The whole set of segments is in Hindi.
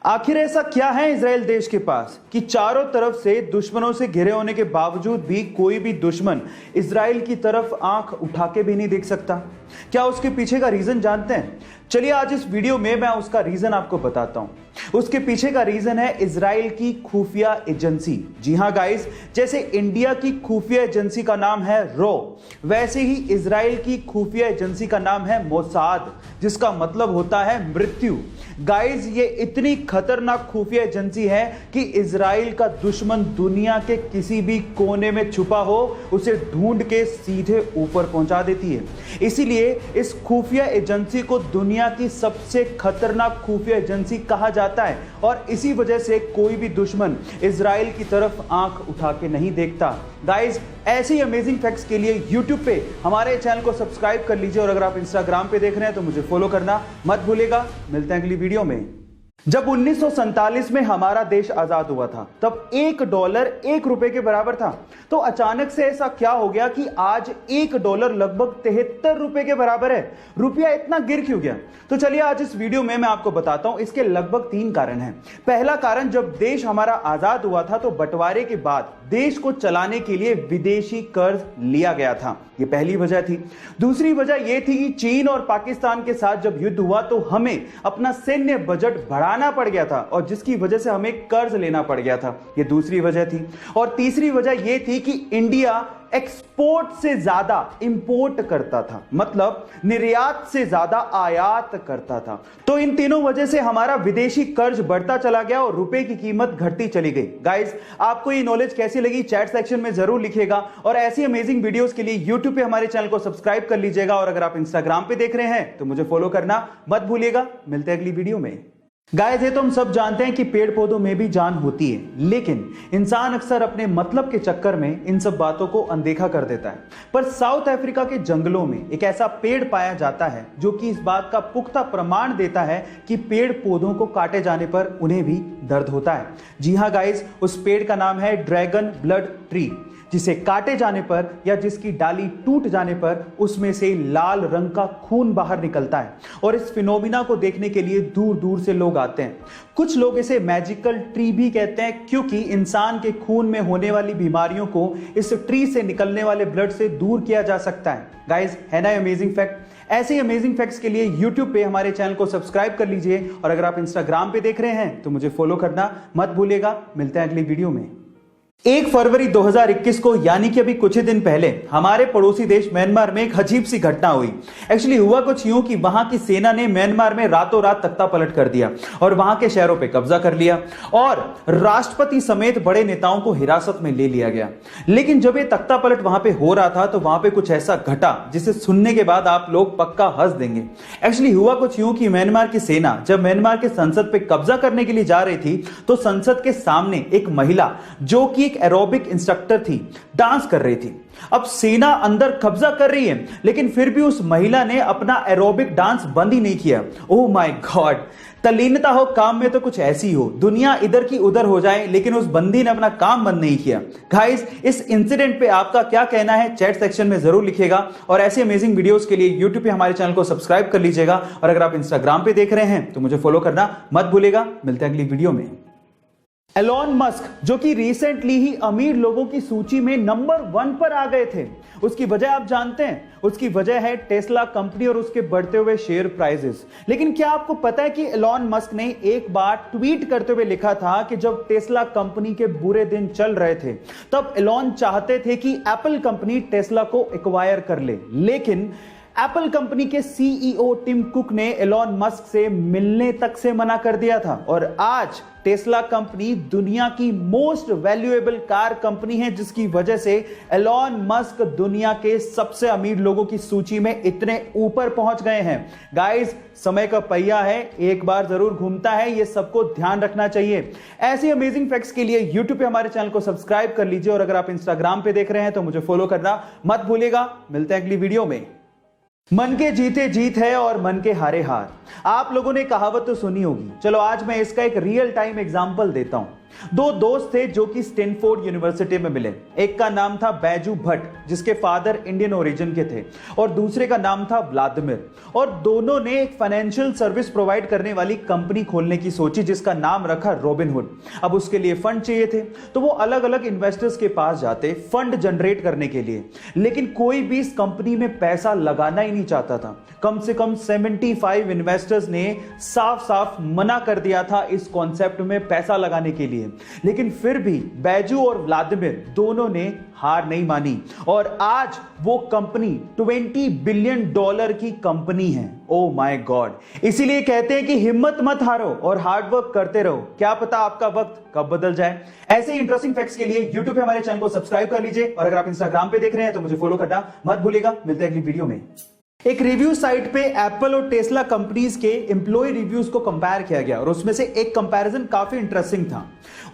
आखिर ऐसा क्या है इजराइल देश के पास कि चारों तरफ से दुश्मनों से घिरे होने के बावजूद भी कोई भी दुश्मन इजराइल की तरफ आंख उठा के भी नहीं देख सकता? क्या उसके पीछे का रीजन जानते हैं? चलिए आज इस वीडियो में मैं उसका रीजन आपको बताता हूं। उसके पीछे का रीजन है इजराइल की खुफिया एजेंसी। जी हां गाइस, जैसे इंडिया की खुफिया एजेंसी का नाम है रॉ, वैसे ही इजराइल की खुफिया एजेंसी का नाम है मोसाद, जिसका मतलब होता है मृत्यु। गाइस, ये इतनी खतरनाक खुफिया एजेंसी है कि इजराइल का दुश्मन दुनिया के किसी भी कोने में छुपा हो उसे ढूंढ के सीधे ऊपर पहुंचा देती है। इसीलिए इस खुफिया एजेंसी को दुनिया की सबसे खतरनाक खुफिया एजेंसी कहा जाता है और इसी वजह से कोई भी दुश्मन इजराइल की तरफ आंख उठा के नहीं देखता। गाइस, ऐसी अमेजिंग फैक्ट्स के लिए YouTube पे हमारे चैनल को सब्सक्राइब कर लीजिए और अगर आप Instagram पे देख रहे हैं तो मुझे फॉलो करना मत भूलिएगा। मिलते हैं अगली वीडियो में। जब 1947 में हमारा देश आजाद हुआ था तब $1 1 के बराबर था। तो अचानक से ऐसा क्या हो गया कि आज $1 लगभग ₹73 के बराबर है? रुपया इतना गिर क्यों गया? तो चलिए आज इस वीडियो में मैं आपको बताता हूं। इसके लगभग 3 कारण हैं। पहला कारण, जब देश हमारा आजाद हुआ था तो बंटवारे के बाद देश को चलाने के लिए विदेशी कर्ज लिया गया था। ये पहली वजह थी। दूसरी वजह यह थी कि चीन और पाकिस्तान के साथ जब युद्ध हुआ तो हमें अपना सैन्य बजट बढ़ाना पड़ गया था और जिसकी वजह से हमें कर्ज लेना पड़ गया था। ये दूसरी वजह थी। और तीसरी वजह यह थी कि इंडिया एक्सपोर्ट से ज्यादा इंपोर्ट करता था, मतलब निर्यात से ज्यादा आयात करता था। तो इन तीनों वजह से हमारा विदेशी कर्ज बढ़ता चला गया और रुपए की कीमत घटती चली गई। गाइस, आपको ये नॉलेज कैसी लगी चैट सेक्शन में जरूर लिखिएगा और ऐसी अमेजिंग वीडियोस के लिए YouTube पे हमारे चैनल को सब्सक्राइब कर लीजिएगा और अगर आप Instagram पे देख रहे हैं तो मुझे फॉलो करना मत भूलिएगा। मिलते हैं अगली वीडियो में। गाइस, ये तो हम सब जानते हैं कि पेड़ पौधों में भी जान होती है, लेकिन इंसान अक्सर अपने मतलब के चक्कर में इन सब बातों को अनदेखा कर देता है। पर साउथ अफ्रीका के जंगलों में एक ऐसा पेड़ पाया जाता है जो कि इस बात का पुख्ता प्रमाण देता है कि पेड़ पौधों को काटे जाने पर उन्हें भी दर्द होता है। जी हां गाइस, उस पेड़ का नाम है ड्रैगन ब्लड ट्री, जिसे काटे जाने पर या जिसकी डाली टूट जाने पर उसमें से लाल रंग का खून बाहर निकलता है और इस फिनोमिना को देखने के लिए दूर दूर से लोग आते हैं। कुछ लोग इसे मैजिकल ट्री भी कहते हैं क्योंकि इंसान के खून में होने वाली बीमारियों को इस ट्री से निकलने वाले ब्लड से दूर किया जा सकता है। गाइस, है ना अमेजिंग फैक्ट? ऐसे अमेजिंग फैक्ट्स के लिए YouTube पे हमारे चैनल को सब्सक्राइब कर लीजिए और अगर आप Instagram पे देख रहे हैं तो मुझे फॉलो करना मत भूलिएगा। मिलते हैं अगली वीडियो में। 1 फरवरी 2021 को, यानी कि अभी कुछ ही दिन पहले, हमारे पड़ोसी देश म्यांमार में एक अजीब सी घटना हुई। एक्चुअली हुआ कुछ यूं कि वहां की सेना ने म्यांमार में रातों रात तख्ता पलट कर दिया और वहां के शहरों पे कब्जा कर लिया और राष्ट्रपति समेत बड़े नेताओं को हिरासत में ले लिया गया। लेकिन जब ये तख्ता पलट वहां पे हो रहा था तो वहां पे कुछ ऐसा घटा जिसे सुनने के बाद आप लोग पक्का हंस देंगे। एक्चुअली हुआ कुछ यूं कि म्यांमार की सेना जब म्यांमार के संसद पे कब्जा करने के लिए जा रही थी तो संसद के सामने एक महिला, जो कि एक एरोबिक इंस्ट्रक्टर थी, डांस कर रही थी। अब सेना अंदर कब्जा कर रही है लेकिन फिर भी उस महिला ने अपना एरोबिक डांस बंद ही नहीं किया। ओह माय गॉड, तल्लीनता हो काम में तो कुछ ऐसी हो, दुनिया इधर की उधर हो जाए लेकिन उस बंदी ने अपना काम बंद नहीं किया। गाइस, इस इंसिडेंट पे आपका क्या कहना है चैट सेक्शन में जरूर लिखिएगा और ऐसी अमेजिंग वीडियोस के लिए YouTube पे हमारे चैनल को सब्सक्राइब कर लीजिएगा और अगर आप Instagram पे देख रहे हैं तो मुझे फॉलो करना मत भूलिएगा। मिलते हैं अगली वीडियो में। एलॉन मस्क, जो कि रिसेंटली ही अमीर लोगों की सूची में नंबर 1 पर आ गए थे, उसकी वजह आप जानते हैं? उसकी वजह है टेस्ला कंपनी और उसके बढ़ते हुए शेयर प्राइसेस। लेकिन क्या आपको पता है कि एलॉन मस्क ने एक बार ट्वीट करते हुए लिखा था कि जब टेस्ला कंपनी के बुरे दिन चल रहे थे तब एलॉन चाहते थे कि एप्पल कंपनी टेस्ला को एक्वायर कर ले, लेकिन एप्पल कंपनी के सीईओ टिम कुक ने एलॉन मस्क से मिलने तक से मना कर दिया था और आज टेस्ला कंपनी दुनिया की मोस्ट वैल्यूएबल कार कंपनी है, जिसकी वजह से एलॉन मस्क दुनिया के सबसे अमीर लोगों की सूची में इतने ऊपर पहुंच गए हैं। गाइस, समय का पहिया है, एक बार जरूर घूमता है, ये सबको ध्यान रखना चाहिए। ऐसी अमेजिंग फैक्ट्स के लिए YouTube पे हमारे चैनल को सब्सक्राइब कर लीजिए और अगर आप Instagram पे देख रहे हैं तो मुझे फॉलो करना मत भूलिएगा। मिलते हैं अगली वीडियो में। मन के जीते जीत है और मन के हारे हार। आप लोगों ने कहावत तो सुनी होगी, चलो आज मैं इसका एक रियल टाइम एग्जांपल देता हूं। दो दोस्त थे जो कि स्टैनफोर्ड यूनिवर्सिटी में मिले। एक का नाम था बैजू भट्ट, जिसके फादर इंडियन ओरिजिन के थे, और दूसरे का नाम था व्लादिमीर। और दोनों ने एक फाइनेंशियल सर्विस प्रोवाइड करने वाली कंपनी खोलने की सोची, जिसका नाम रखा रॉबिनहुड। अब उसके लिए फंड चाहिए थे, तो वो अलग अलग इन्वेस्टर्स के पास जाते फंड जनरेट करने के लिए, लेकिन कोई भी इस कंपनी में पैसा लगाना ही नहीं चाहता था। कम से कम 75 इन्वेस्टर्स ने साफ साफ मना कर दिया था इस कॉन्सेप्ट में पैसा लगाने के लिए, लेकिन फिर भी बैजू और व्लादिमीर दोनों ने हार नहीं मानी, और आज वो कंपनी $20 बिलियन की कंपनी है। Oh my God. इसीलिए कहते हैं कि हिम्मत मत हारो और हार्ड वर्क करते रहो, क्या पता आपका वक्त कब बदल जाए। ऐसे ही इंटरेस्टिंग फैक्ट्स के लिए YouTube पे हमारे चैनल को सब्सक्राइब कर लीजिए, और अगर आप इंस्टाग्राम पे देख रहे हैं तो मुझे फॉलो करना मत भूलिएगा। मिलते हैं अगली वीडियो में। एक रिव्यू साइट पे एप्पल और टेस्ला कंपनीज के एम्प्लॉय रिव्यूज को कंपेयर किया गया, और उसमें से एक कंपैरिजन काफी इंटरेस्टिंग था।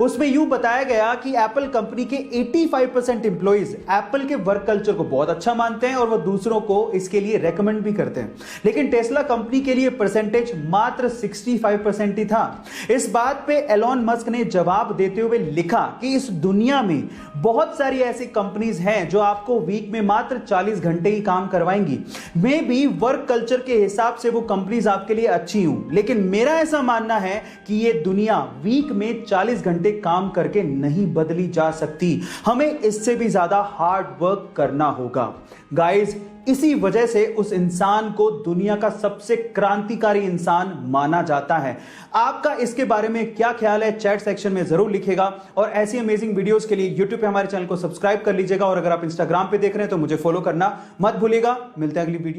उसमें यूं बताया गया कि एप्पल कंपनी के 85% एम्प्लॉइज एप्पल के वर्क कल्चर को बहुत अच्छा मानते हैं और वो दूसरों को इसके लिए रेकमेंड भी करते हैं, लेकिन टेस्ला कंपनी के लिए परसेंटेज मात्र 65% ही था। इस बात पे एलॉन मस्क ने जवाब देते हुए लिखा कि इस दुनिया में बहुत सारी ऐसी कंपनीज हैं जो आपको वीक में मात्र 40 घंटे ही काम करवाएंगी। मे भी वर्क कल्चर के हिसाब से वो कंपनीज आपके लिए अच्छी हूं, लेकिन मेरा ऐसा मानना है कि ये दुनिया वीक में 40 घंटे काम करके नहीं बदली जा सकती। हमें इससे भी ज्यादा हार्ड वर्क करना होगा गाइस। इसी वजह से उस इंसान को दुनिया का सबसे क्रांतिकारी इंसान माना जाता है। आपका इसके बारे में क्या ख्याल है, चैट सेक्शन में जरूर लिखेगा, और ऐसी अमेजिंग वीडियोस के लिए YouTube पे हमारे चैनल को सब्सक्राइब कर लीजिएगा, और अगर आप इंस्टाग्राम पे देख रहे हैं तो मुझे फॉलो करना मत भूलिएगा। मिलते हैं अगली वीडियो।